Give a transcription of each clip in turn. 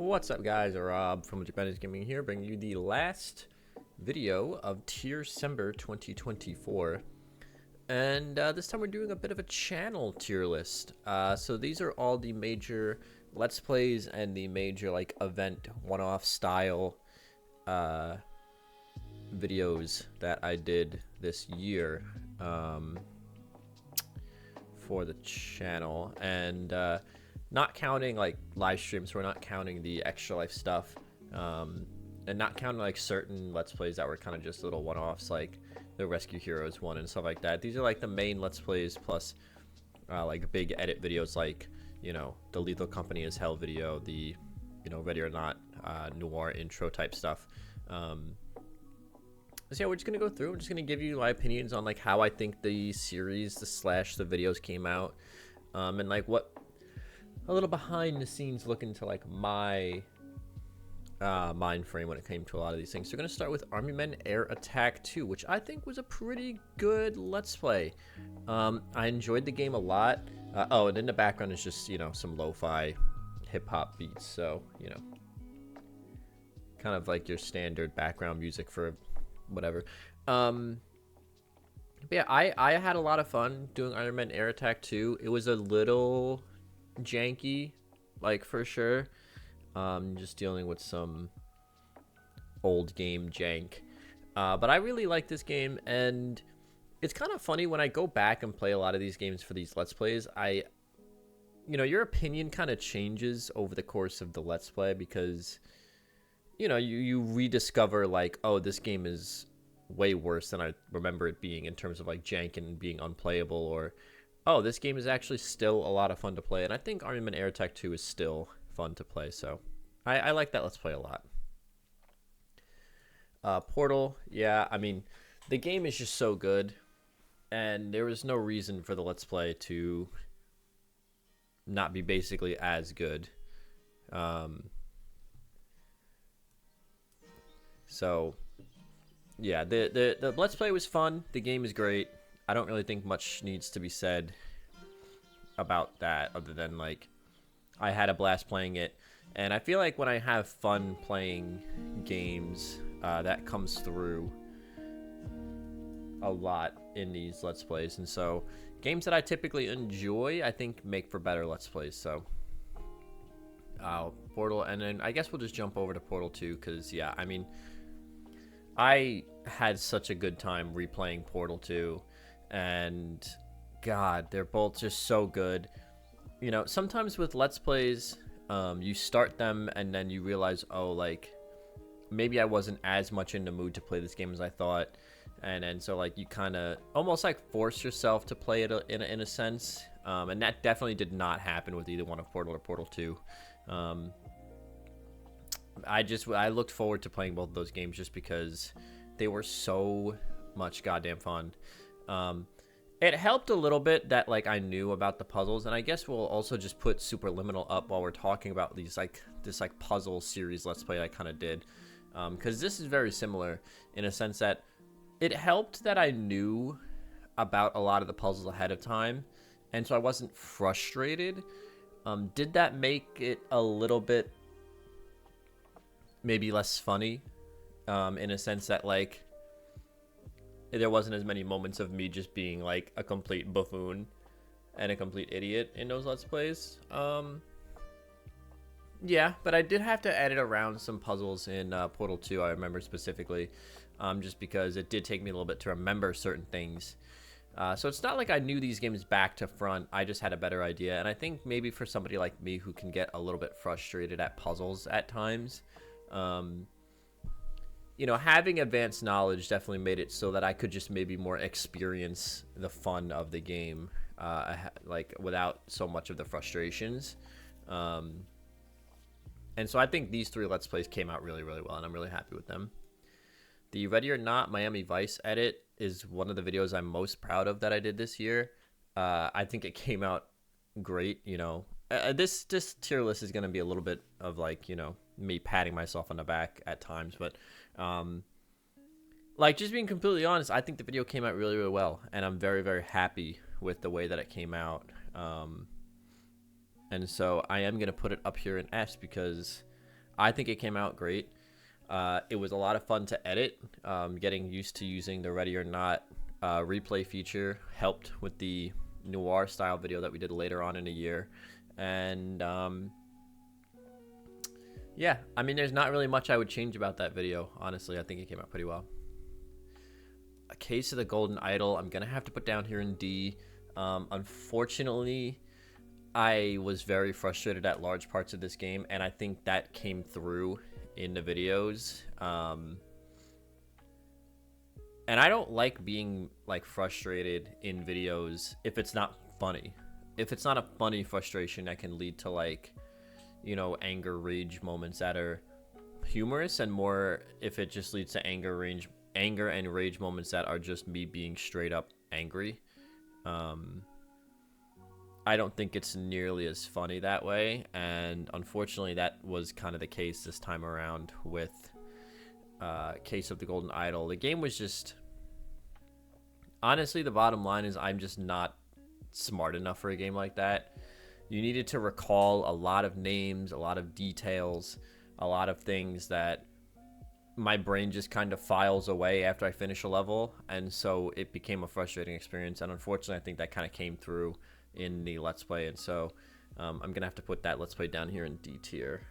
What's up, guys? Rob from Japanese Gaming here, bringing you the last video of Tiercember 2024. And this time we're doing a bit of a channel tier list. So these are all the major Let's Plays and the major like event one-off style videos that I did this year for the channel. And not counting like live streams, we're not counting the extra life stuff, and not counting like certain Let's Plays that were kind of just little one-offs, like the Rescue Heroes one and stuff like that. These are like the main Let's Plays plus like big edit videos, like the Lethal Company is Hell video, the Ready or Not noir intro type stuff. So yeah, we're just gonna go through. I'm just gonna give you my opinions on like how I think the series, the videos came out, and like what a little behind the scenes look into like my mind frame when it came to a lot of these things. So we're gonna start with Army Men Air Attack 2, which I think was a pretty good Let's Play. I enjoyed the game a lot. Oh, and in the background is just some lo-fi hip-hop beats, so kind of like your standard background music for whatever. But yeah, I had a lot of fun doing Iron Man Air Attack 2. It was a little janky, like, for sure. Just dealing with some old game jank. But I really like this game, and it's kind of funny when I go back and play a lot of these games for these Let's Plays. Your opinion kind of changes over the course of the Let's Play, because you rediscover like, oh, this game is way worse than I remember it being in terms of like jank and being unplayable, or oh, this game is actually still a lot of fun to play. And I think Army Men Air Attack 2 is still fun to play, so I like that Let's Play a lot. Portal, yeah, I mean, the game is just so good, and there was no reason for the Let's Play to not be basically as good. So yeah, the Let's Play was fun. The game is great. I don't really think much needs to be said about that, other than like I had a blast playing it, and I feel like when I have fun playing games, that comes through a lot in these Let's Plays. And so games that I typically enjoy, I think, make for better Let's Plays. So Portal, and then I guess we'll just jump over to Portal 2, because yeah, I mean, I had such a good time replaying Portal 2, and God, they're both just so good. Sometimes with Let's Plays, you start them and then you realize, oh, like, maybe I wasn't as much in the mood to play this game as I thought. And then so, like, you kind of almost, like, force yourself to play it in a sense. And that definitely did not happen with either one of Portal or Portal 2. I looked forward to playing both of those games just because they were so much goddamn fun. It helped a little bit that like I knew about the puzzles, and I guess we'll also just put Superliminal up while we're talking about these this puzzle series Let's Play I kind of did, because this is very similar in a sense that it helped that I knew about a lot of the puzzles ahead of time, and so I wasn't frustrated. Did that make it a little bit maybe less funny, in a sense that like there wasn't as many moments of me just being like a complete buffoon and a complete idiot in those Let's Plays? Yeah, but I did have to edit around some puzzles in Portal 2, I remember specifically, just because it did take me a little bit to remember certain things. So it's not like I knew these games back to front, I just had a better idea. And I think maybe for somebody like me who can get a little bit frustrated at puzzles at times, having advanced knowledge definitely made it so that I could just maybe more experience the fun of the game, like without so much of the frustrations. And so I think these three Let's Plays came out really, really well, and I'm really happy with them. The Ready or Not Miami Vice edit is one of the videos I'm most proud of that I did this year. I think it came out great. This tier list is going to be a little bit of like, me patting myself on the back at times, but like, just being completely honest, I think the video came out really, really well, and I'm very, very happy with the way that it came out. And so I am going to put it up here in S, because I think it came out great. It was a lot of fun to edit. Getting used to using the Ready or Not replay feature helped with the noir style video that we did later on in the year. And yeah, I mean, there's not really much I would change about that video. Honestly, I think it came out pretty well. A Case of the Golden Idol, I'm going to have to put down here in D. Unfortunately, I was very frustrated at large parts of this game, and I think that came through in the videos. And I don't like being like frustrated in videos if it's not funny. If it's not a funny frustration, that can lead to like, you know, anger, rage moments that are humorous, and more if it just leads to anger and rage moments that are just me being straight up angry. I don't think it's nearly as funny that way, and unfortunately that was kind of the case this time around with Case of the Golden Idol. The game was just, honestly, the bottom line is I'm just not smart enough for a game like that. You needed to recall a lot of names, a lot of details, a lot of things that my brain just kind of files away after I finish a level, and so it became a frustrating experience. And unfortunately, I think that kind of came through in the Let's Play, and so I'm gonna have to put that Let's Play down here in D tier.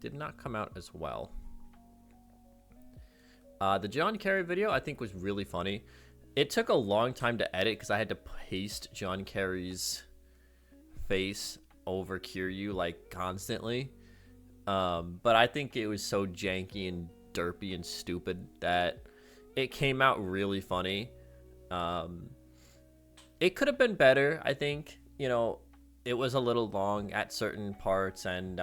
Did not come out as well. The John Kerry video I think was really funny. It took a long time to edit because I had to paste John Kerry's face over Kiryu like constantly. But I think it was so janky and derpy and stupid that it came out really funny. It could have been better, I think. You know, it was a little long at certain parts, and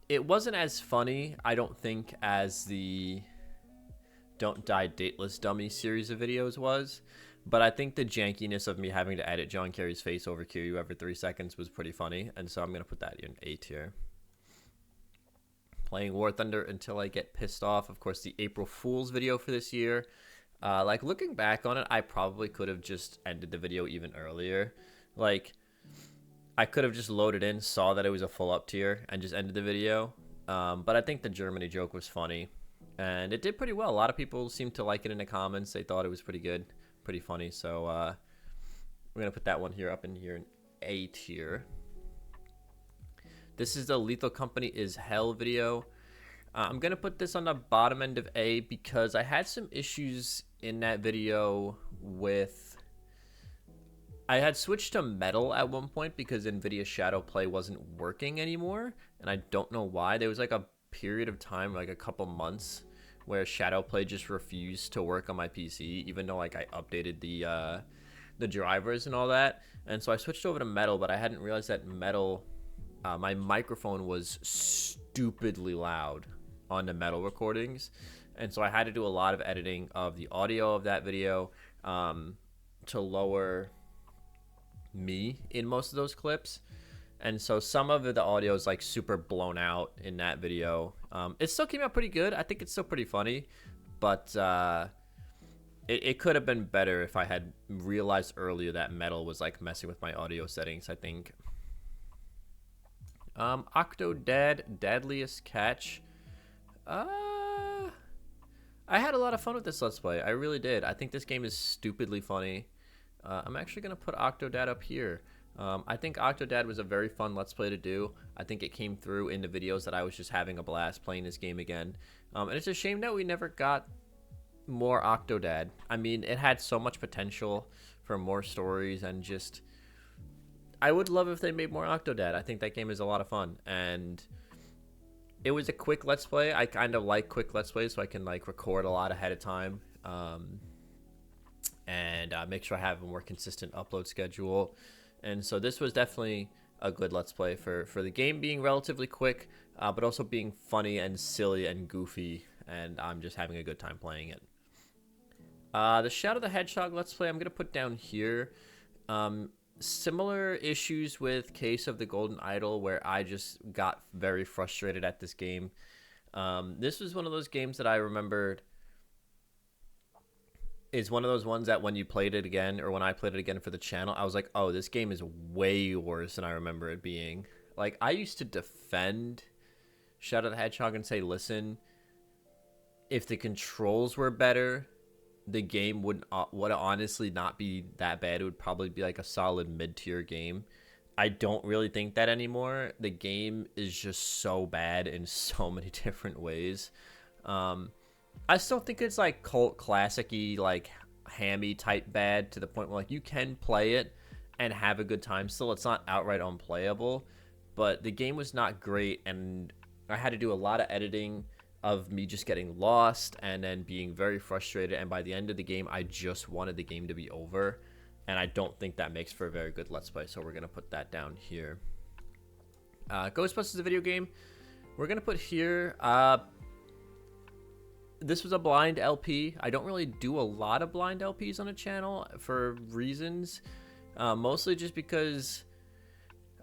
it wasn't as funny, I don't think, as the Don't Die Dateless Dummy series of videos was. But I think the jankiness of me having to edit John Kerry's face over Kiryu every 3 seconds was pretty funny, and so I'm going to put that in A tier. Playing War Thunder Until I Get Pissed Off. Of course, the April Fool's video for this year. Like, looking back on it, I probably could have just ended the video even earlier. Like, I could have just loaded in, saw that it was a full up tier, and just ended the video. But I think the Germany joke was funny, and it did pretty well. A lot of people seemed to like it in the comments. They thought it was pretty good, pretty funny. So we're going to put that one here up in here in A tier. This is the Lethal Company is Hell video. I'm going to put this on the bottom end of A because I had some issues in that video with... I had switched to metal at one point because NVIDIA Shadow Play wasn't working anymore, and I don't know why. There was like a period of time, like a couple months, where Shadow Play just refused to work on my PC, even though like I updated the drivers and all that. And so I switched over to metal, but I hadn't realized that metal, my microphone was stupidly loud on the metal recordings, and so I had to do a lot of editing of the audio of that video to lower me in most of those clips. And so some of the audio is like super blown out in that video. It still came out pretty good. I think it's still pretty funny, but it could have been better if I had realized earlier that metal was like messing with my audio settings, I think. Octodad, Deadliest Catch. I had a lot of fun with this Let's Play. I really did. I think this game is stupidly funny. I'm actually going to put Octodad up here. I think Octodad was a very fun Let's Play to do. I think it came through in the videos that I was just having a blast playing this game again. And it's a shame that we never got more Octodad. I mean, it had so much potential for more stories, and just... I would love if they made more Octodad. I think that game is a lot of fun, and it was a quick Let's Play. I kind of like quick Let's Plays, so I can like record a lot ahead of time, and make sure I have a more consistent upload schedule. And so this was definitely a good Let's Play for the game being relatively quick, but also being funny and silly and goofy, and I'm just having a good time playing it. The Shadow the Hedgehog Let's Play I'm going to put down here. Similar issues with Case of the Golden Idol, where I just got very frustrated at this game. This was one of those games that I remembered is one of those ones that when you played it again, or when I played it again for the channel, I was like, oh, this game is way worse than I remember it being. Like, I used to defend Shadow the Hedgehog and say, listen, if the controls were better, the game would honestly not be that bad. It would probably be like a solid mid-tier game. I don't really think that anymore. The game is just so bad in so many different ways. I still think it's like cult classic-y, like hammy type bad, to the point where like you can play it and have a good time still. It's not outright unplayable, but the game was not great, and I had to do a lot of editing of me just getting lost and then being very frustrated, and by the end of the game I just wanted the game to be over, and I don't think that makes for a very good Let's Play, so we're gonna put that down here. Ghostbusters, the video game, we're gonna put here. This was a blind LP. I don't really do a lot of blind LPs on a channel for reasons, mostly just because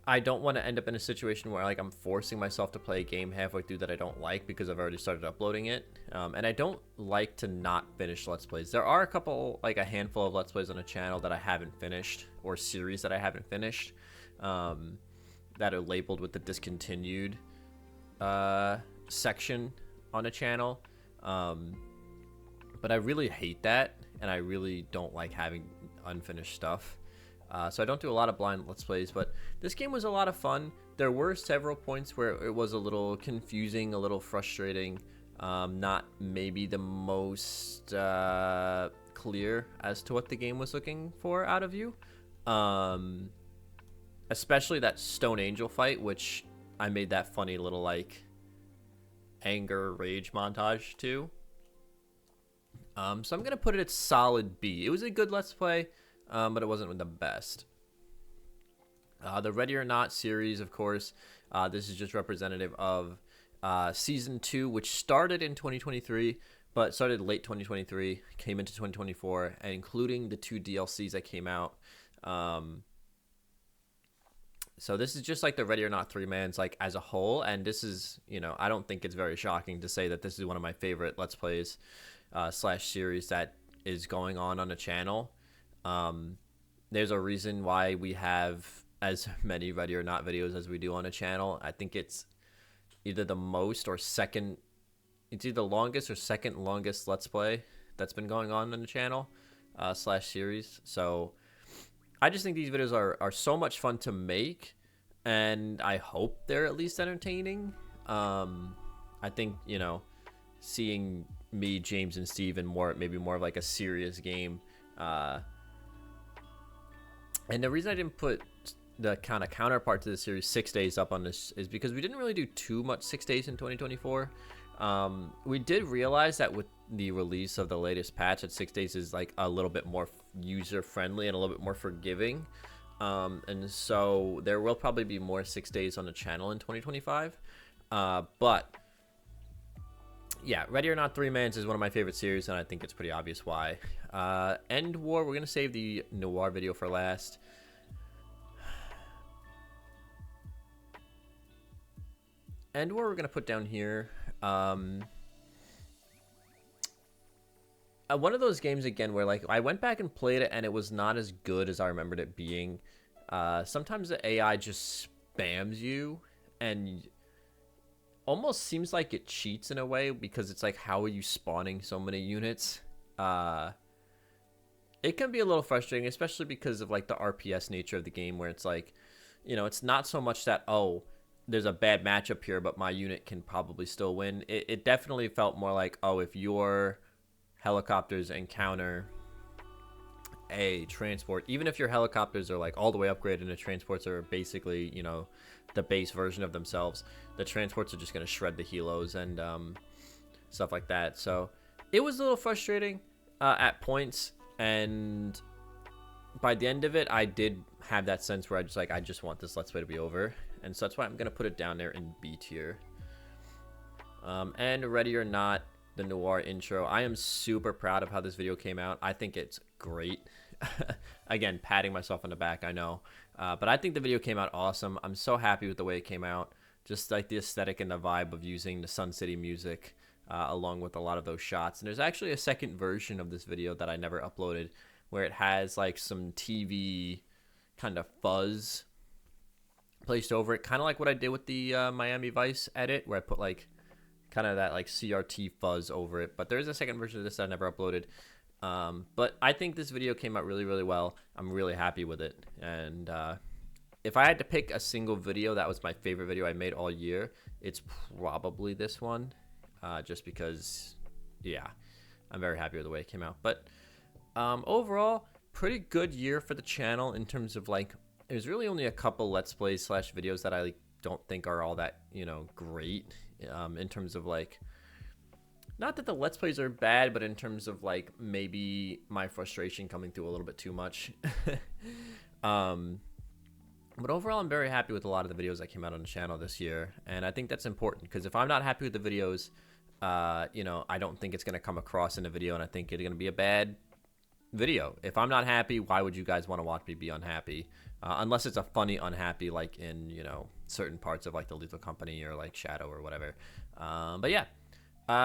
I don't want to end up in a situation where like I'm forcing myself to play a game halfway through that I don't like because I've already started uploading it. And I don't like to not finish Let's Plays. There are a handful of Let's Plays on a channel that I haven't finished, or series that I haven't finished, that are labeled with the discontinued section on a channel. But I really hate that, and I really don't like having unfinished stuff. So I don't do a lot of blind Let's Plays, but this game was a lot of fun. There were several points where it was a little confusing, a little frustrating, not maybe the most clear as to what the game was looking for out of you. Especially that Stone Angel fight, which I made that funny little like anger rage montage too. So I'm gonna put it at solid B. It was a good Let's Play, but it wasn't the best. The Ready or Not series, of course, this is just representative of season 2, which started in 2023, but started late 2023, came into 2024, and including the 2 DLCs that came out. So this is just like the Ready or Not 3-mans like as a whole, and this is, you know, I don't think it's very shocking to say that this is one of my favorite Let's Plays slash series that is going on the channel. There's a reason why we have as many Ready or Not videos as we do on a channel. I think it's either the most or second, it's either the longest or second longest Let's Play that's been going on the channel slash series. So I just think these videos are so much fun to make, and I hope they're at least entertaining. I think, you know, seeing me, James, and Steve in maybe more of like a serious game. And the reason I didn't put the kind of counterpart to the series, 6 days, up on this is because we didn't really do too much 6 days in 2024. We did realize that with the release of the latest patch, that 6 days is like a little bit more user friendly and a little bit more forgiving. And so there will probably be more 6 days on the channel in 2025. But yeah, Ready or Not 3-mans is one of my favorite series, and I think it's pretty obvious why. End War, we're going to save the Noir video for last. End War we're going to put down here. One of those games, again, where like I went back and played it, and it was not as good as I remembered it being. Sometimes the AI just spams you, and almost seems like it cheats in a way, because it's like, how are you spawning so many units? It can be a little frustrating, especially because of like the RPS nature of the game, where it's like, you know, it's not so much that, oh, there's a bad matchup here, but my unit can probably still win. It definitely felt more like, oh, if your helicopters encounter a transport, even if your helicopters are like all the way upgraded and the transports are basically, you know, the base version of themselves, the transports are just going to shred the helos and stuff like that. So it was a little frustrating at points, and by the end of it, I did have that sense where I just want this Let's Play to be over, and so that's why I'm going to put it down there in B tier. And Ready or Not, the Noir intro, I am super proud of how this video came out. I think it's great. Again, patting myself on the back, I know, but I think the video came out awesome. I'm so happy with the way it came out, just like the aesthetic and the vibe of using the Sun City music along with a lot of those shots. And there's actually a second version of this video that I never uploaded, where it has like some TV kind of fuzz placed over it, kind of like what I did with the Miami Vice edit, where I put like kind of that like CRT fuzz over it. But there is a second version of this that I never uploaded. But I think this video came out really, really well. I'm really happy with it. And if I had to pick a single video that was my favorite video I made all year, it's probably this one. Just because, yeah, I'm very happy with the way it came out. But overall, pretty good year for the channel in terms of like, there's really only a couple Let's Plays slash videos that I like, don't think are all that, you know, great in terms of like, not that the Let's Plays are bad, but in terms of like maybe my frustration coming through a little bit too much. But overall, I'm very happy with a lot of the videos that came out on the channel this year. And I think that's important because if I'm not happy with the videos, you know, I don't think it's going to come across in the video, and I think it's going to be a bad video. If I'm not happy, why would you guys want to watch me be unhappy? Unless it's a funny unhappy, like in, you know, certain parts of like the Lethal Company or like Shadow or whatever. But yeah.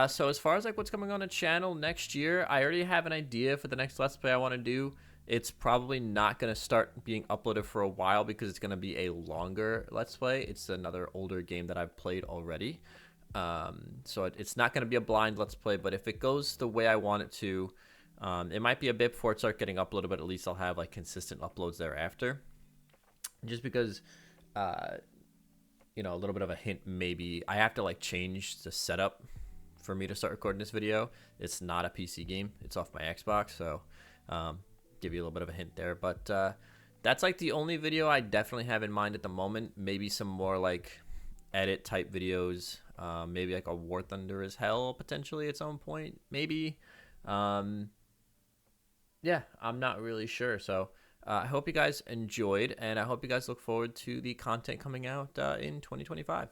So as far as like what's coming on the channel next year, I already have an idea for the next Let's Play I want to do. It's probably not going to start being uploaded for a while because it's going to be a longer Let's Play. It's another older game that I've played already. So it's not going to be a blind Let's Play, but if it goes the way I want it to, it might be a bit before it starts getting uploaded, but at least I'll have like consistent uploads thereafter. Just because, you know, a little bit of a hint, maybe I have to like change the setup for me to start recording this video. It's not a PC game. It's off my Xbox, so give you a little bit of a hint there. But that's like the only video I definitely have in mind at the moment. Maybe some more like edit type videos. Maybe like a War Thunder as Hell potentially at some point. Maybe. Yeah, I'm not really sure. So I hope you guys enjoyed, and I hope you guys look forward to the content coming out in 2025.